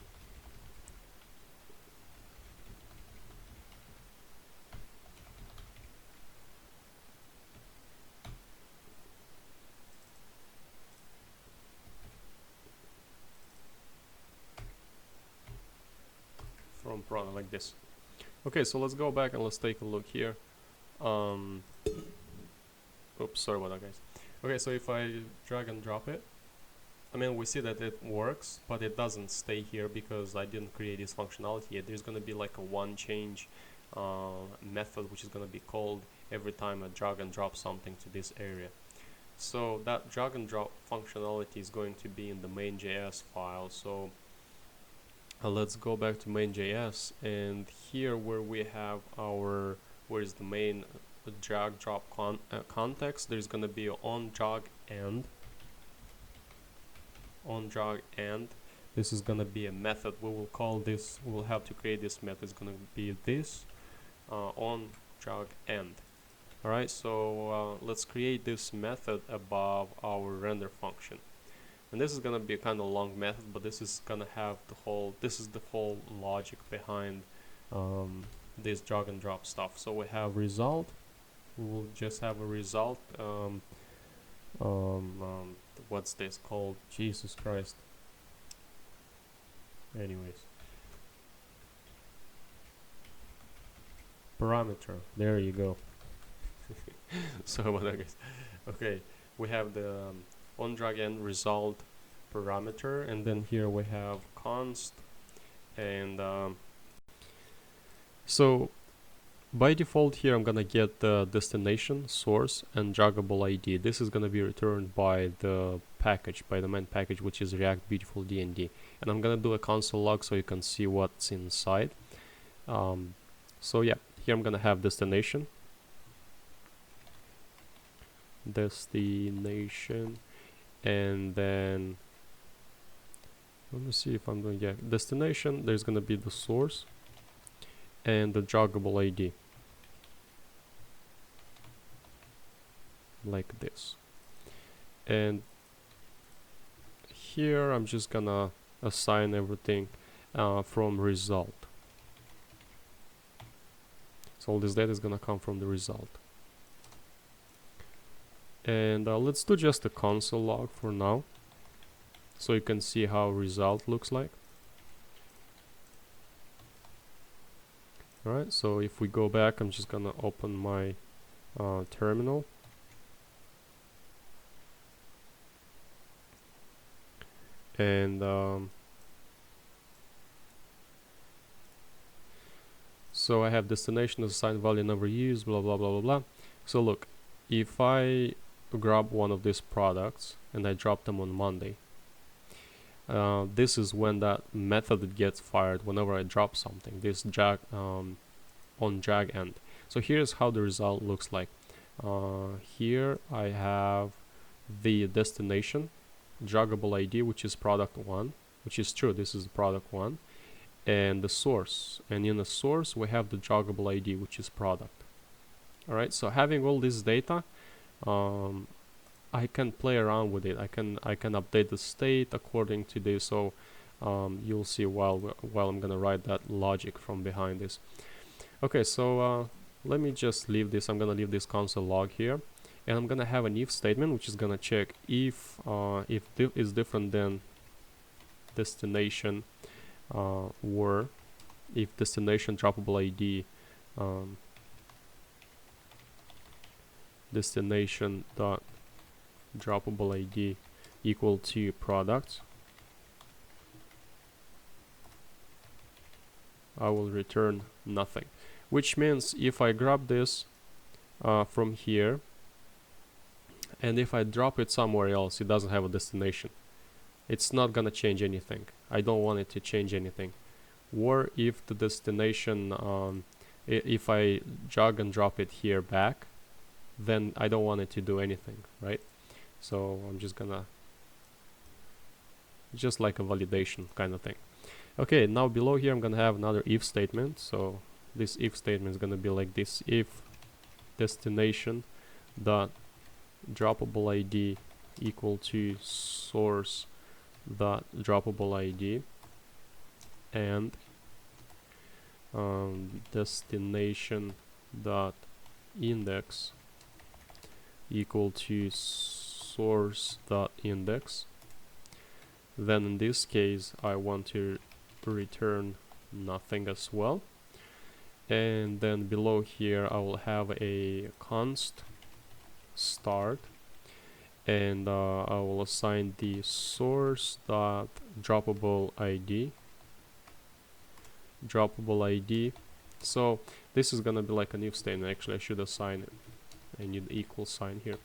from product like this. Okay, so let's go back and let's take a look here. Oops, sorry about that, guys. Okay, so if I drag and drop it, I mean, we see that it works, but it doesn't stay here because I didn't create this functionality yet. There's gonna be like a one change method which is gonna be called every time I drag and drop something to this area. So that drag and drop functionality is going to be in the main.js file. So let's go back to main.js, and here where we have our, where is the main drag drop context, there's gonna be on drag and this is gonna be a method. We will call this, we will have to create this method. It's gonna be this on drag end. Alright, so let's create this method above our render function, and this is gonna be a kind of long method, but this is gonna have the whole, this is the whole logic behind this drag and drop stuff. So we have result, we'll just have a result, what's this called? Jesus Christ. Anyways, parameter, there you go. Sorry about that, guys. Okay, we have the on drag end result parameter, and then here we have const, and so by default here I'm gonna get the destination, source, and draggable ID. This is gonna be returned by the package, by the main package, which is react-beautiful-dnd, and I'm gonna do a console log so you can see what's inside. So yeah, here I'm gonna have destination, and then let me see if I'm doing, yeah, destination, there's gonna be the source and the draggable ID like this, and here I'm just gonna assign everything from result. So all this data is gonna come from the result. And let's do just a console log for now, so you can see how result looks like. Alright, so if we go back, I'm just gonna open my terminal. And so I have destination, assigned value, number used, blah blah blah blah blah. So look, if I grab one of these products and I drop them on Monday, this is when that method gets fired whenever I drop something, this drag on drag end. So here's how the result looks like. Here I have the destination, draggable ID, which is product 1, which is true, this is product 1, and the source, and in the source we have the draggable ID, which is product. Alright, so having all this data, I can play around with it. I can update the state according to this. So you'll see while I'm gonna write that logic from behind this. Okay, so let me just leave this. I'm gonna leave this console log here, and I'm gonna have an if statement which is gonna check if is different than destination, or if destination droppable ID destination dot droppable ID equal to product, I will return nothing, which means if I grab this from here and if I drop it somewhere else, it doesn't have a destination, it's not gonna change anything. I don't want it to change anything. Or if the destination, if I drag and drop it here back, then I don't want it to do anything, right? So I'm just gonna, just like a validation kind of thing. Okay, now below here I'm gonna have another if statement. So this if statement is gonna be like this: if destination dot droppable ID equal to source dot droppable ID, and destination dot index equal to source dot index. Then in this case I want to return nothing as well, and then below here I will have a const start, and I will assign the source dot droppable ID. So this is gonna be like an if statement. Actually, I should assign it. I need equal sign here.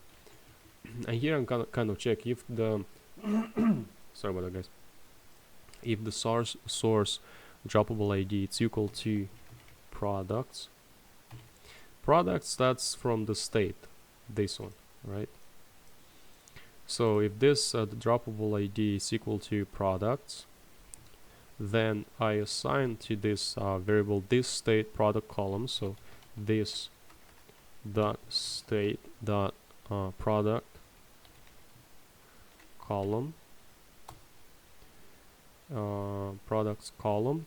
And here I'm gonna kind of check if the sorry about that, guys. If the source droppable ID is equal to products, that's from the state, this one, right? So if this the droppable ID is equal to products, then I assign to this variable this state product column. So this dot state dot product column, products column,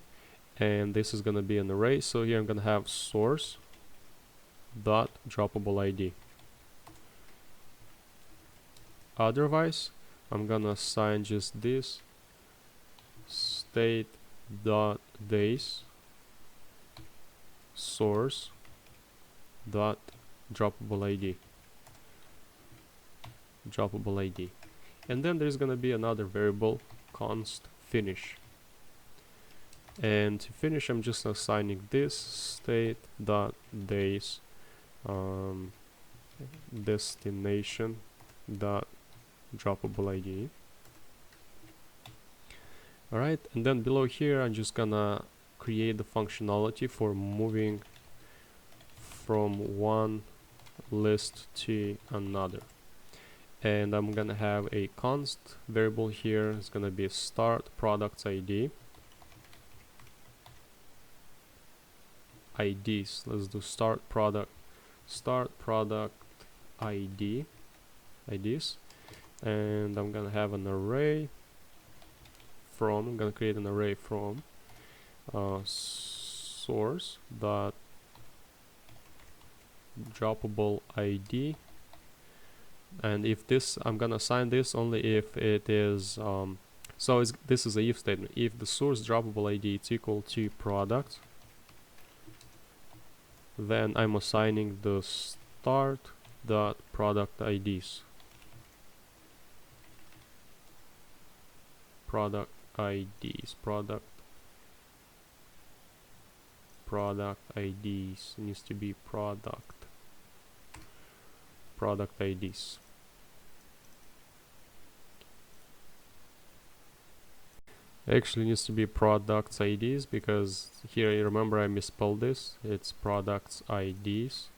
and this is gonna be an array. So here I'm gonna have source dot droppable ID. Otherwise, I'm gonna assign just this state dot days source dot droppable ID, and then there's gonna be another variable const finish, and to finish I'm just assigning this state dot days destination dot droppable ID. Alright, and then below here I'm just gonna create the functionality for moving from one list to another, and I'm gonna have a const variable here. It's gonna be start products ID IDs. Let's do start product ID IDs, and I'm gonna have an array from, I'm gonna create an array from source dot droppable ID, and if this, I'm gonna assign this only if it is this is a if statement. If the source droppable ID is equal to product, then I'm assigning the start dot product IDs, product IDs needs to be product IDs. Actually needs to be products IDs, because here you remember I misspelled this. It's products IDs.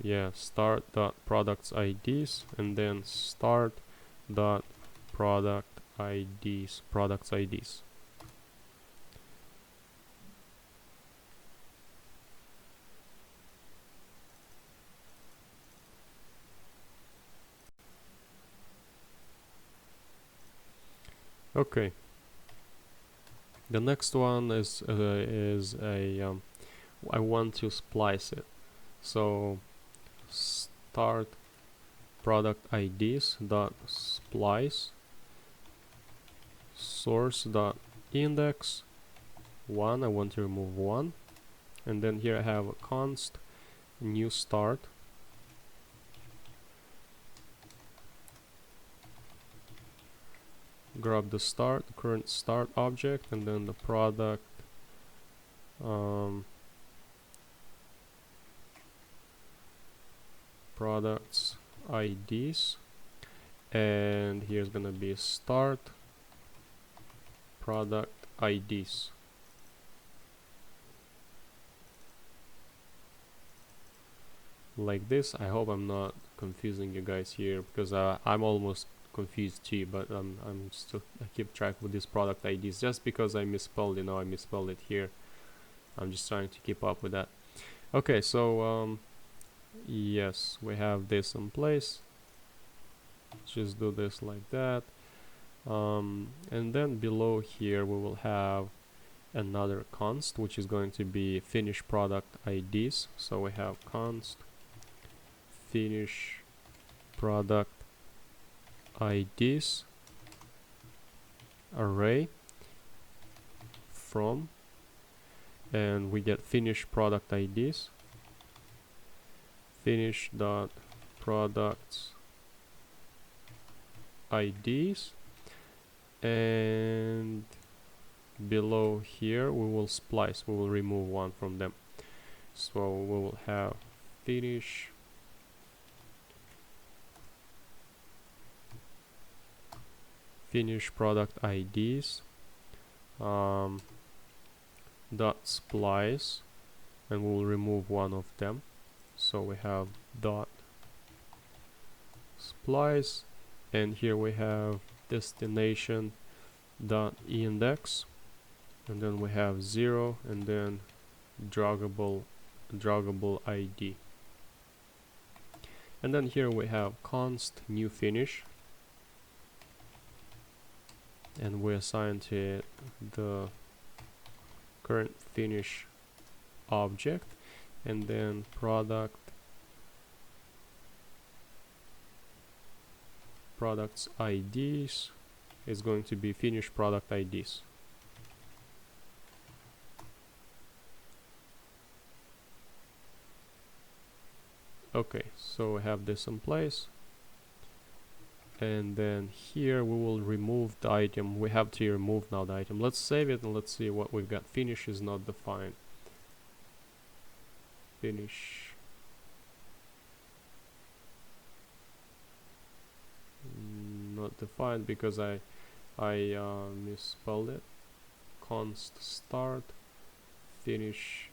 Yeah, start dot products IDs, and then start dot products IDs. Okay. The next one is a I want to splice it. So start product IDs dot splice source dot index 1. I want to remove 1, and then here I have a const new start, grab the current start object, and then the product products IDs, and here's gonna be start product IDs. Like this. I hope I'm not confusing you guys here, because I'm almost confused too, but I'm still, I keep track with these product IDs just because I misspelled, I misspelled it here. I'm just trying to keep up with that. Okay, so yes, we have this in place. Just do this like that. And then below here we will have another const, which is going to be finished product IDs. So we have const finish product IDs array from, and we get finished product IDs, finish dot products IDs, and below here we will splice, we will remove one from them. So we will have finish product IDs dot splice, and we will remove one of them. So we have dot splice, and here we have destination dot index, and then we have 0, and then draggable ID, and then here we have const new finish, and we assign to it the current finish object, and then products IDs is going to be finished product IDs. Okay, so we have this in place, and then here we will remove the item. We have to remove now the item. Let's save it and let's see what we've got. Finish is not defined. Finish not defined because I misspelled it. Const start finish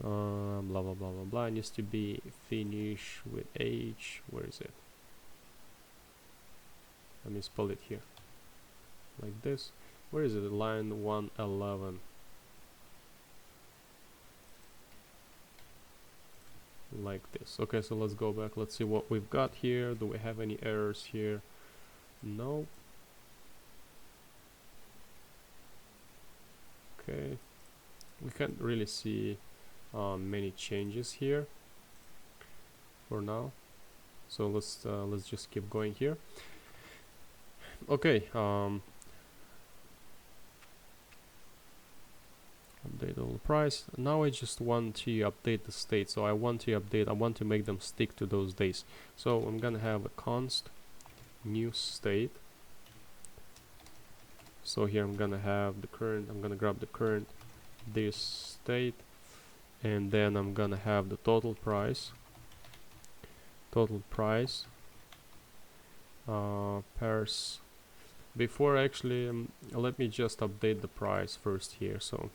blah blah blah blah blah. It needs to be finish with H. Where is it? Let me spell it here like this. Where is it? Line 111. Like this. Okay, so let's go back. Let's see what we've got here. Do we have any errors here? No. Okay, we can't really see many changes here for now, so let's just keep going here. Okay, update all price. Now I just want to update the state, so I want to make them stick to those days. So I'm gonna have a const new state. So here I'm gonna have the current, I'm gonna grab the current this state, and then I'm gonna have the total price pairs. Before actually let me just update the price first here. So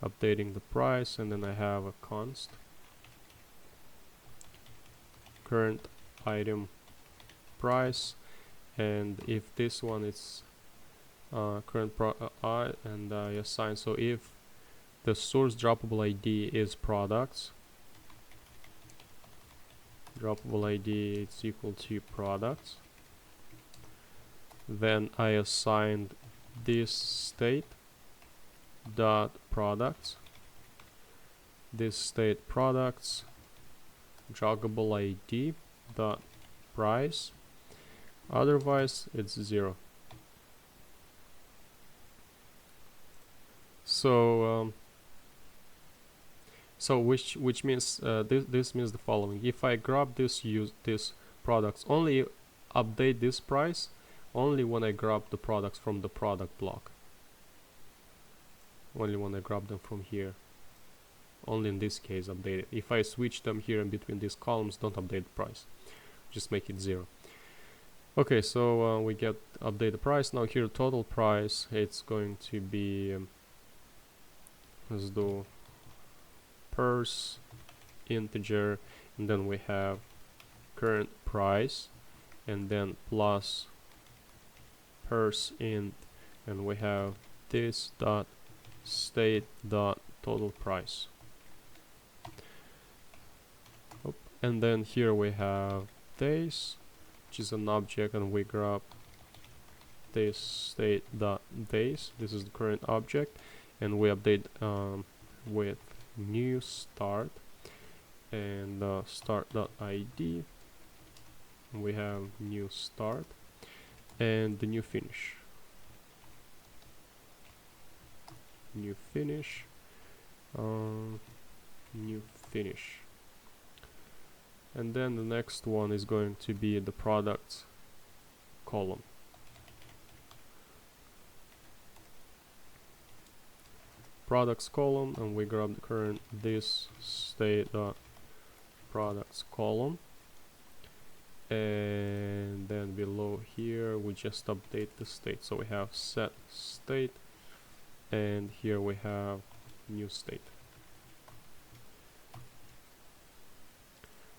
updating the price, and then I have a const current item price, and if this one is current and I assign, so if the source droppable ID is products, droppable ID is equal to products, then I assigned this state dot products, this state products joggable ID dot price, otherwise it's 0. So which means this means the following: if I grab this products, only update this price only when I grab the products from the product block, only when I grab them from here, only in this case update it. If I switch them here in between these columns, don't update the price, just make it 0. Okay, so we get update the price. Now here total price, it's going to be let's do pers integer, and then we have current price, and then plus parse int, and we have this dot state dot total price. And then here we have days, which is an object, and we grab this state dot days. This is the current object, and we update with new start and start dot id. We have new start and the new finish. New finish. And then the next one is going to be the products column. Products column, and we grab the current this state products column, and then below here we just update the state. So we have set state, and here we have new state.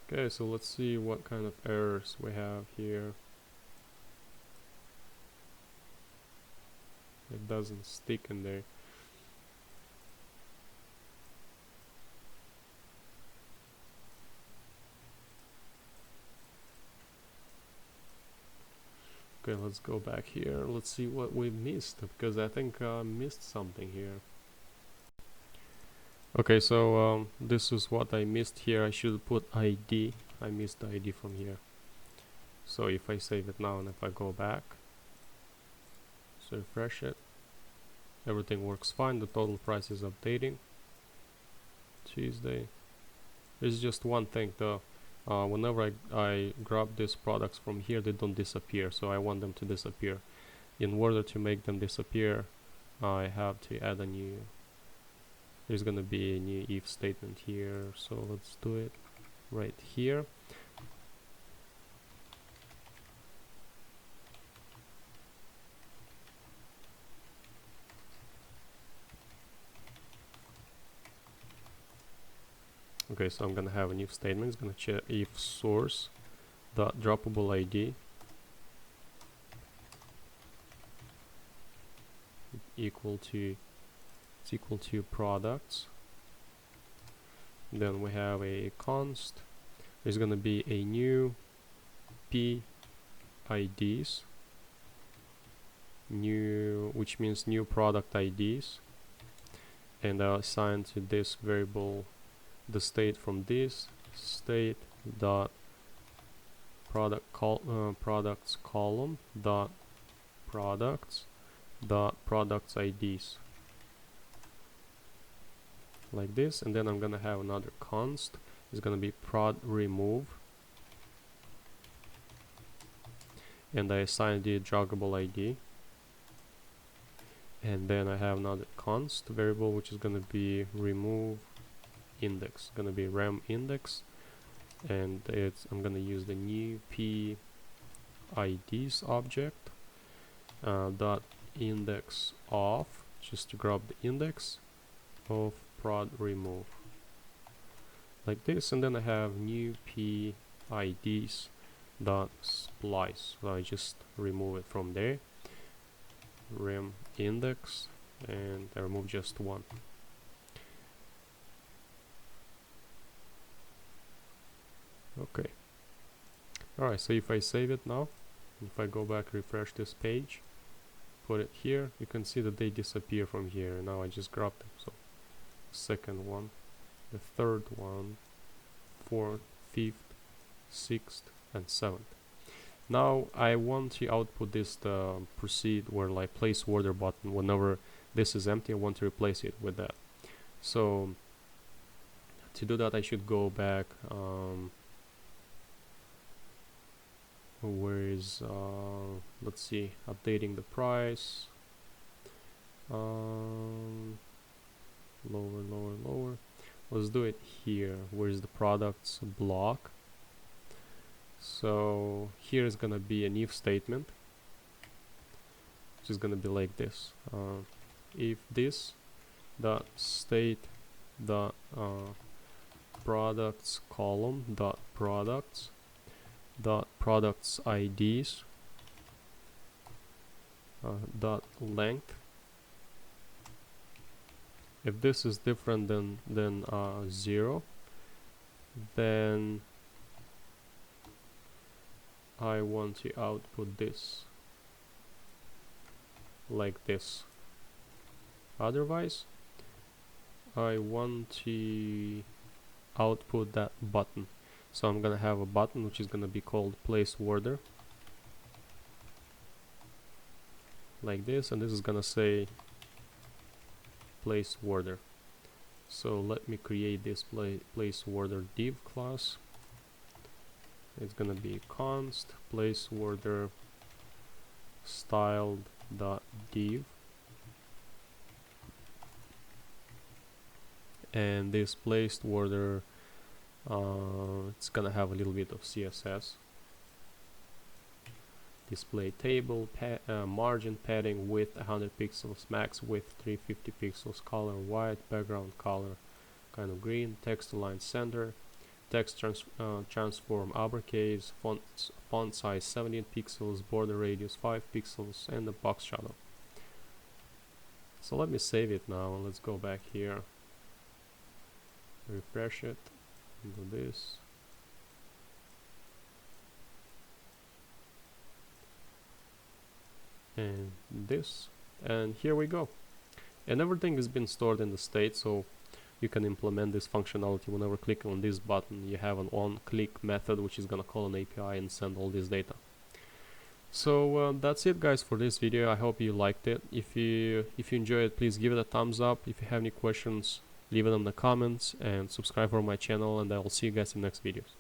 Okay, so let's see what kind of errors we have here. It doesn't stick in there. Okay, let's go back here. Let's see what we missed, because I think I missed something here. Okay, so this is what I missed here. I should put ID. I missed the ID from here. So if I save it now and if I go back, so refresh it, everything works fine. The total price is updating. Tuesday. There's just one thing though. Whenever I grab these products from here, they don't disappear, so I want them to disappear. In order to make them disappear, I have to add a new, there's gonna be a new if statement here, so let's do it right here. Okay, so I'm gonna have an if statement. It's gonna check if source dot droppable ID equal to products. Then we have a const. There's gonna be a new p IDs, new, which means new product IDs, and I'll assign to this variable the state from this state dot products column dot products IDs, like this. And then I'm gonna have another const. It's gonna be prod remove, and I assign the joggable ID. And then I have another const variable which is gonna be remove index, gonna be rem index, and I'm gonna use the new p IDs object dot index of, just to grab the index of prod remove, like this. And then I have new p IDs dot splice, so I just remove it from there, rem index, and I remove just one. Okay. Alright, so if I save it now, if I go back, refresh this page, put it here, you can see that they disappear from here. Now I just grabbed them. So second one, the third one, fourth, fifth, sixth, and seventh. Now I want to output this proceed, where like place order button. Whenever this is empty, I want to replace it with that. So to do that, I should go back. Where is let's see, updating the price, lower. Let's do it here. Where's the products block? So here is gonna be an if statement, which is gonna be like this. If this dot state dot products column dot products IDs dot length. If this is different than 0, then I want to output this like this. Otherwise, I want to output that button. So I'm gonna have a button which is gonna be called place order, like this, and this is gonna say place order. So let me create this place order div class. It's gonna be const place order styled dot div, and this placed order, it's gonna have a little bit of CSS. Display table, margin padding width 100 pixels, max width 350 pixels, color white, background color kind of green, text align center, text transform uppercase, font size 17 pixels, border radius 5 pixels, and the box shadow. So let me save it now, and let's go back here, refresh it, and do this. And this, and here we go, and everything has been stored in the state, so you can implement this functionality whenever clicking on this button. You have an on-click method which is gonna call an API and send all this data. So that's it, guys, for this video. I hope you liked it. If you enjoyed it, please give it a thumbs up. If you have any questions, leave it in the comments, and subscribe for my channel, and I will see you guys in next videos.